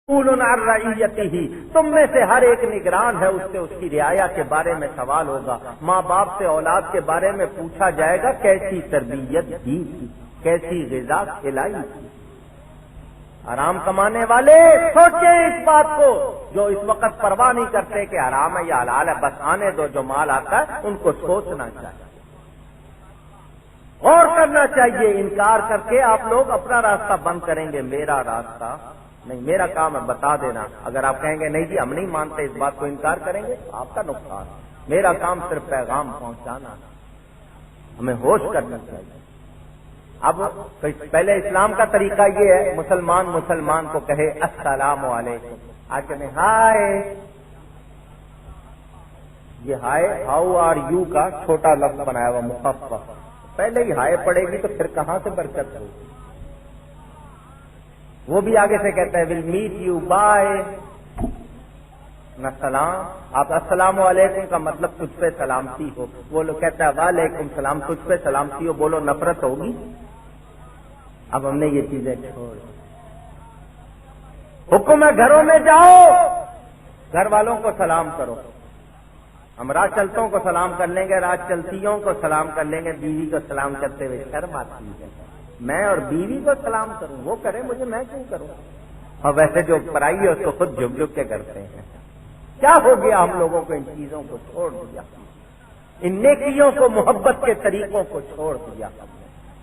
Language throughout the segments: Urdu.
عن رعیتہ، تم میں سے ہر ایک نگران ہے، اس سے اس کی رعایا کے بارے میں سوال ہوگا۔ ماں باپ سے اولاد کے بارے میں پوچھا جائے گا کیسی تربیت دی تھی، کیسی غذا کھلائی تھی۔ حرام کمانے والے سوچیں اس بات کو، جو اس وقت پرواہ نہیں کرتے کہ حرام ہے یا حلال ہے، بس آنے دو، جو مال آتا ہے ان کو سوچنا چاہیے، غور کرنا چاہیے۔ انکار کر کے آپ لوگ اپنا راستہ بند کریں گے، میرا راستہ نہیں، میرا کام ہے بتا دینا۔ اگر آپ کہیں گے نہیں جی ہم نہیں مانتے، اس بات کو انکار کریں گے، آپ کا نقصان۔ میرا کام صرف پیغام پہنچانا، ہمیں ہوش کرنا چاہیے۔ اب پہلے اسلام کا طریقہ یہ ہے، مسلمان کو کہے السلام علیکم، آج کہتے ہائے، یہ ہائے ہاؤ آر یو کا چھوٹا لفظ بنایا ہوا مخفف، پہلے ہی ہائے پڑے گی تو پھر کہاں سے برکت ہوگی۔ وہ بھی آگے سے کہتا ہے ول میٹ یو بائے نہ سلام، آپ السلام علیکم کا مطلب تجھ پہ سلامتی ہو، وہ لوگ کہتا ہے وعلیکم سلام، تجھ پہ سلامتی ہو، بولو نفرت ہوگی۔ اب ہم نے یہ چیزیں چھوڑ، حکم ہے گھروں میں جاؤ، گھر والوں کو سلام کرو۔ ہم راہ چلتوں کو سلام کر لیں گے، راہ چلتیوں کو سلام کر لیں گے، بیوی کو سلام کرتے ہوئے شرم آتی ہے، میں اور بیوی کو سلام کروں، وہ کرے مجھے، میں کیوں کروں؟ اور ویسے جو پرائی ہے اس کو خود جھک جھک کے کرتے ہیں۔ کیا ہو گیا ہم لوگوں کو ان چیزوں کو چھوڑ دیا، ان نیکیوں کو، محبت کے طریقوں کو چھوڑ دیا۔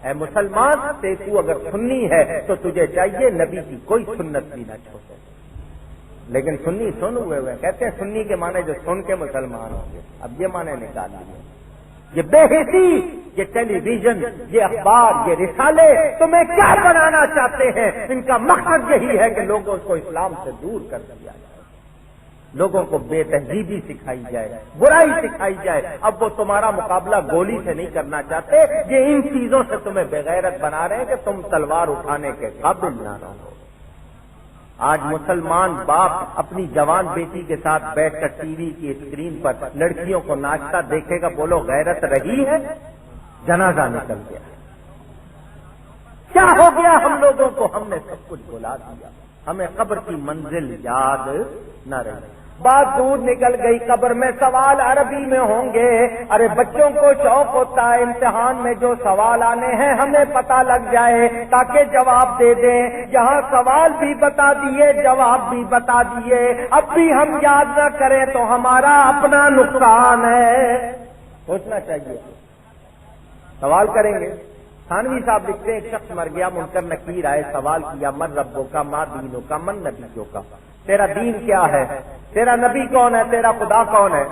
اے مسلمان، تو اگر سنی ہے تو تجھے چاہیے نبی کی کوئی سنت بھی نہ چھوڑے۔ لیکن سنی سن ہوئے کہتے ہیں سنی کے معنی جو سن کے مسلمان ہوں گے، اب یہ معنی نکال لیے۔ یہ بے حسی، یہ ٹیلی ویژن، یہ اخبار، یہ رسالے تمہیں کیا بنانا چاہتے ہیں؟ ان کا مقصد یہی ہے کہ لوگوں کو اسلام سے دور کر دیا جائے، لوگوں کو بے تہذیبی سکھائی جائے، برائی سکھائی جائے۔ اب وہ تمہارا مقابلہ گولی سے نہیں کرنا چاہتے، یہ ان چیزوں سے تمہیں بغیرت بنا رہے ہیں کہ تم تلوار اٹھانے کے قابل نہ رہو۔ آج مسلمان باپ اپنی جوان بیٹی کے ساتھ بیٹھ کر ٹی وی کی اسکرین پر لڑکیوں کو ناچتا دیکھے گا، بولو غیرت رہی ہے؟ جنازہ نکل گیا۔ کیا ہو گیا ہم لوگوں کو؟ ہم نے سب کچھ بھلا دیا، ہمیں قبر کی منزل یاد نہ رہی۔ بات دور نکل گئی، قبر میں سوال عربی میں ہوں گے۔ ارے بچوں کو شوق ہوتا ہے امتحان میں جو سوال آنے ہیں ہمیں پتہ لگ جائے تاکہ جواب دے دیں۔ یہاں سوال بھی بتا دیے، جواب بھی بتا دیے، اب بھی ہم یاد نہ کریں تو ہمارا اپنا نقصان ہے۔ سوچنا چاہیے، سوال کریں گے۔ تھانوی صاحب لکھتے ہیں ایک شخص مر گیا، منکر نکیر آئے، سوال کیا من ربوں کا، ما دینوں کا، من نبیوں کا، تیرا دین کیا ہے، تیرا نبی کون ہے، تیرا خدا کون ہے؟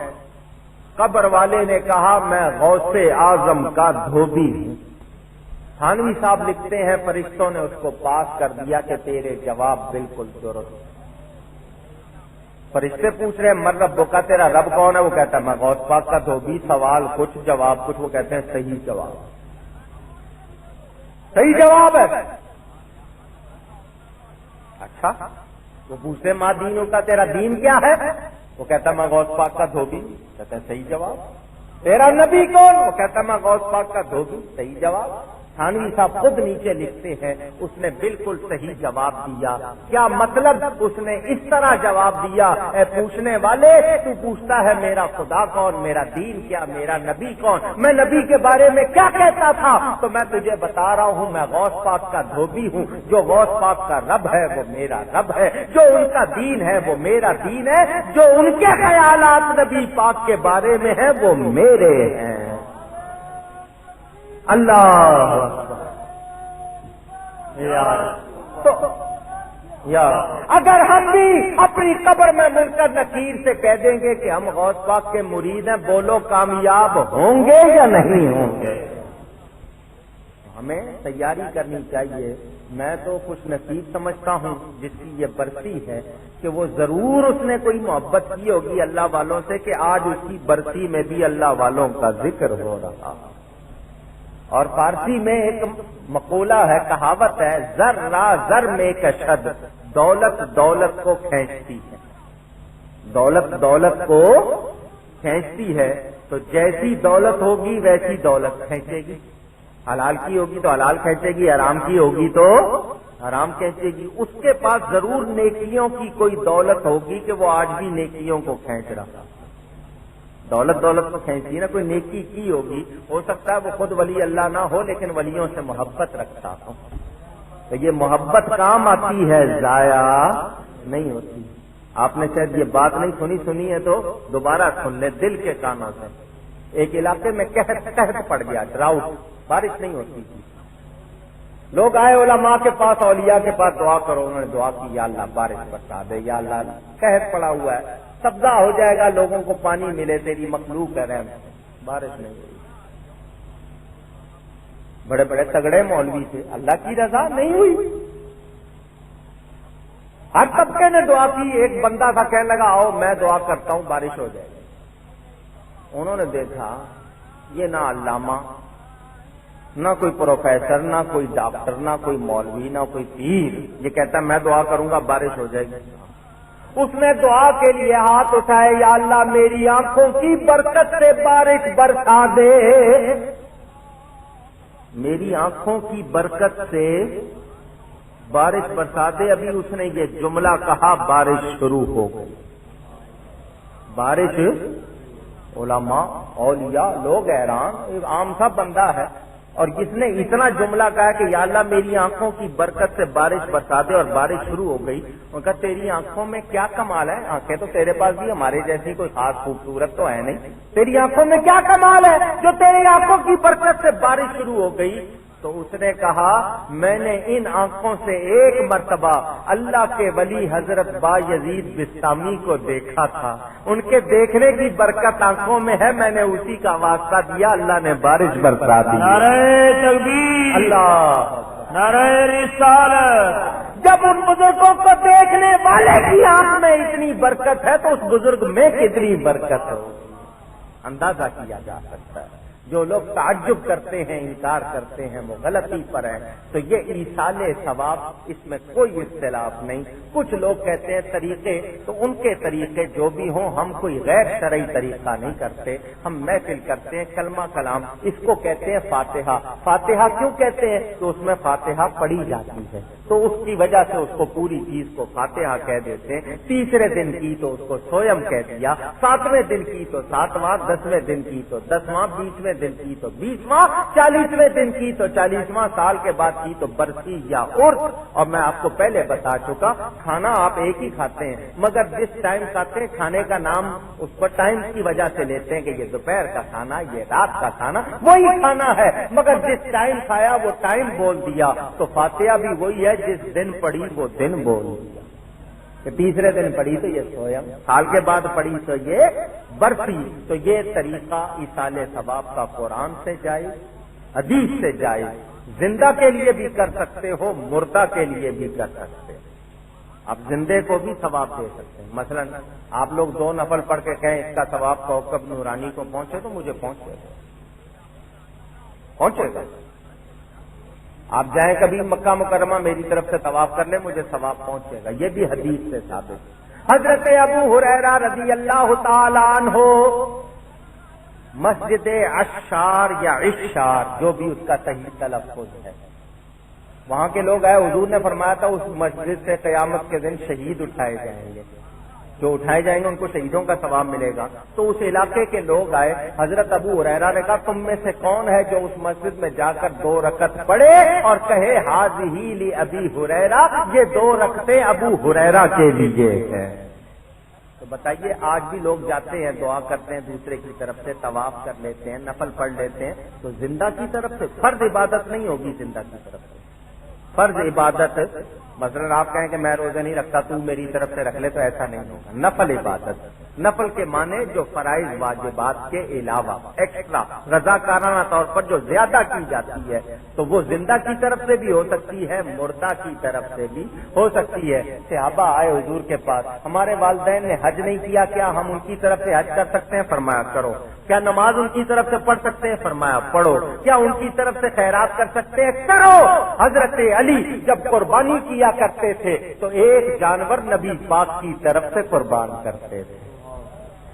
قبر والے نے کہا میں غوث اعظم کا دھوبی ہوں۔ تھانوی صاحب لکھتے ہیں فرشتوں نے اس کو پاس کر دیا کہ تیرے جواب بالکل درست۔ فرشتے پوچھ رہے ہیں من ربوں کا، تیرا رب کون ہے؟ وہ کہتا ہے میں غوث پاک کا دھوبی، سوال کچھ جواب کچھ، وہ کہتے ہیں صحیح جواب، صحیح جواب ہے۔ اچھا، وہ پوچھتے ماں دینوں کا، تیرا دین کیا ہے؟ وہ کہتا میں غوث پاک کا دھوبی، کہتے ہیں صحیح جواب۔ تیرا نبی کون؟ وہ کہتا میں غوث پاک کا دھوبی، صحیح جواب۔ تھانوی صاحب خود نیچے لکھتے ہیں اس نے بالکل صحیح جواب دیا۔ کیا مطلب؟ اس نے اس طرح جواب دیا، اے پوچھنے والے تو پوچھتا ہے میرا خدا کون، میرا دین کیا، میرا نبی کون، میں نبی کے بارے میں کیا کہتا تھا؟ تو میں تجھے بتا رہا ہوں میں غوث پاک کا دھوبی ہوں، جو غوث پاک کا رب ہے وہ میرا رب ہے، جو ان کا دین ہے وہ میرا دین ہے، جو ان کے خیالات نبی پاک کے بارے میں ہیں وہ میرے ہیں۔ اللہ یا اگر ہم بھی اپنی قبر میں منکر نکیر سے کہہ دیں گے کہ ہم غوث پاک کے مرید ہیں، بولو کامیاب ہوں گے یا نہیں ہوں گے؟ ہمیں تیاری کرنی چاہیے۔ میں تو خوش نصیب سمجھتا ہوں جس کی یہ برسی ہے کہ وہ ضرور اس نے کوئی محبت کی ہوگی اللہ والوں سے کہ آج اس کی برسی میں بھی اللہ والوں کا ذکر ہو رہا۔ اور فارسی میں ایک مقولہ ہے، کہاوت ہے، زر را زر میں کشد، دولت دولت کو کھینچتی ہے، دولت دولت کو کھینچتی ہے۔ تو جیسی دولت ہوگی ویسی دولت کھینچے گی، حلال کی ہوگی تو حلال کھینچے گی، حرام کی ہوگی تو حرام کھینچے گی، اس کے پاس ضرور نیکیوں کی کوئی دولت ہوگی کہ وہ آج بھی نیکیوں کو کھینچ رہا۔ دولت کو کھینچی نا، کوئی نیکی کی ہوگی، ہو سکتا ہے وہ خود ولی اللہ نہ ہو لیکن ولیوں سے محبت رکھتا ہو، تو یہ محبت کام آتی ہے، ضائع نہیں ہوتی۔ آپ نے شاید یہ بات نہیں سنی ہے تو دوبارہ سن لیں دل کے کانوں سے۔ ایک علاقے میں قحط پڑ گیا، ڈراؤٹ، بارش نہیں ہوتی تھی۔ لوگ آئے علماء کے پاس، اولیاء کے پاس، دعا کرو، انہوں نے دعا کی، یا اللہ بارش برسا دے، یا اللہ قحط پڑا ہوا ہے، سبزہ ہو جائے گا، لوگوں کو پانی ملے، تیری مخلوق ہے رحم، بارش نہیں ہوئی۔ بڑے بڑے تگڑے مولوی تھے، اللہ کی رضا نہیں ہوئی۔ ہر طبقے نے دعا کی، ایک بندہ تھا کہنے لگا آؤ میں دعا کرتا ہوں بارش ہو جائے گی۔ انہوں نے دیکھا یہ نہ علامہ، نہ کوئی پروفیسر، نہ کوئی ڈاکٹر، نہ کوئی مولوی، نہ کوئی پیر، یہ کہتا میں دعا کروں گا بارش ہو جائے گی۔ اس نے دعا کے لیے ہاتھ اٹھائے، یا اللہ میری آنکھوں کی برکت سے بارش برسا دے، میری آنکھوں کی برکت سے بارش برسا دے۔ ابھی اس نے یہ جملہ کہا، بارش شروع ہو گئی۔ بارش، علماء، اولیاء، لوگ حیران، ایک عام سا بندہ ہے اور جس نے اتنا جملہ کہا کہ یا اللہ میری آنکھوں کی برکت سے بارش برسا دے، اور بارش شروع ہو گئی۔ ان کا تیری آنکھوں میں کیا کمال ہے؟ آنکھیں تو تیرے پاس بھی ہمارے جیسی کوئی خاص خوبصورت تو ہے نہیں، تیری آنکھوں میں کیا کمال ہے جو تیری آنکھوں کی برکت سے بارش شروع ہو گئی؟ تو اس نے کہا میں نے ان آنکھوں سے ایک مرتبہ اللہ کے ولی حضرت بایزید بستامی کو دیکھا تھا، ان کے دیکھنے کی برکت آنکھوں میں ہے، میں نے اسی کا واسطہ دیا، اللہ نے بارش برسا دی۔ نعرہ تکبیر، اللہ، نعرہ رسالت۔ جب ان بزرگوں کو دیکھنے والے کی آنکھ میں اتنی برکت ہے تو اس بزرگ میں کتنی برکت ہو، اندازہ کیا جا سکتا ہے۔ جو لوگ تعجب کرتے ہیں، انکار کرتے ہیں، وہ غلطی پر ہیں۔ تو یہ ایصال ثواب، اس میں کوئی اختلاف نہیں۔ کچھ لوگ کہتے ہیں طریقے، تو ان کے طریقے جو بھی ہوں، ہم کوئی غیر شرعی طریقہ نہیں کرتے، ہم محفل کرتے ہیں، کلمہ کلام، اس کو کہتے ہیں فاتحہ۔ فاتحہ کیوں کہتے ہیں؟ تو اس میں فاتحہ پڑھی جاتی ہے، تو اس کی وجہ سے اس کو پوری چیز کو فاتحہ کہہ دیتے ہیں۔ تیسرے دن کی تو اس کو سویم کہہ دیا، 7ویں دن کی تو 7واں، 10ویں دن کی تو 10واں، 20ویں دن کی تو 20واں، 40ویں دن کی تو 40واں، سال کے بعد کی تو برسی یا عرس۔ اور میں آپ کو پہلے بتا چکا، کھانا آپ ایک ہی کھاتے ہیں، مگر جس ٹائم کھاتے ہیں کھانے کا نام اس پر ٹائم کی وجہ سے لیتے ہیں کہ یہ دوپہر کا کھانا، یہ رات کا کھانا، وہی کھانا ہے، مگر جس ٹائم کھایا وہ ٹائم بول دیا۔ تو فاتحہ بھی وہی ہے، جس دن پڑھی وہ دن بول دیا، کہ تیسرے دن پڑھی تو یہ سویا، سال کے بعد پڑھی تو یہ برسی۔ تو یہ طریقہ ایصال ثواب کا قرآن سے جائز، حدیث سے جائز، زندہ کے لیے بھی کر سکتے ہو، مردہ کے لیے بھی کر سکتے ہو۔ آپ زندے کو بھی ثواب دے سکتے ہیں۔ مثلا آپ لوگ 2 نفل پڑھ کے کہیں اس کا ثواب کوکب نورانی کو پہنچے تو مجھے پہنچے گا۔ آپ جائیں کبھی مکہ مکرمہ، میری طرف سے طواف کر لیں، مجھے ثواب پہنچے گا، یہ بھی حدیث سے ثابت۔ حضرت ابو ہریرہ رضی اللہ تعالی عنہ مسجد عشار یا عشار، جو بھی اس کا صحیح تلفظ ہے، وہاں کے لوگ آئے، حضور نے فرمایا تھا اس مسجد سے قیامت کے دن شہید اٹھائے جائیں گے، جو اٹھائے جائیں گے ان کو شہیدوں کا ثواب ملے گا۔ تو اس علاقے کے لوگ آئے، حضرت ابو ہریرہ نے کہا تم میں سے کون ہے جو اس مسجد میں جا کر 2 رکعت پڑھے اور کہے ھذہ لابی ہریرہ، یہ 2 رکعتیں ابو ہریرہ کے لیے ہے۔ تو بتائیے آج بھی لوگ جاتے ہیں، دعا کرتے ہیں دوسرے کی طرف سے، طواف کر لیتے ہیں، نفل پڑھ لیتے ہیں، تو زندہ کی طرف سے فرض عبادت نہیں ہوگی، زندہ کی طرف سے فرض عبادت۔ مثلا آپ کہیں کہ میں روزہ نہیں رکھتا، تو میری طرف سے رکھ لے، تو ایسا نہیں ہوگا۔ نفل عبادت، نفل کے معنی جو فرائض واجبات کے علاوہ ایکسٹرا رضاکارانہ طور پر جو زیادہ کی جاتی ہے، تو وہ زندہ کی طرف سے بھی ہو سکتی ہے، مردہ کی طرف سے بھی ہو سکتی ہے۔ صحابہ آئے حضور کے پاس، ہمارے والدین نے حج نہیں کیا، کیا ہم ان کی طرف سے حج کر سکتے ہیں؟ فرمایا کرو۔ کیا نماز ان کی طرف سے پڑھ سکتے ہیں؟ فرمایا پڑھو۔ کیا ان کی طرف سے خیرات کر سکتے ہیں؟ کرو۔ حضرت علی جب قربانی کیا کرتے تھے تو ایک جانور نبی پاک کی طرف سے قربان کرتے تھے۔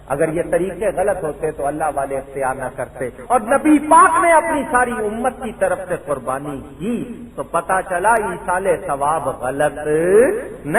اگر یہ طریقے غلط ہوتے تو اللہ والے اختیار نہ کرتے، اور نبی پاک نے اپنی ساری امت کی طرف سے قربانی کی، تو پتہ چلا ایصال ثواب غلط نہیں۔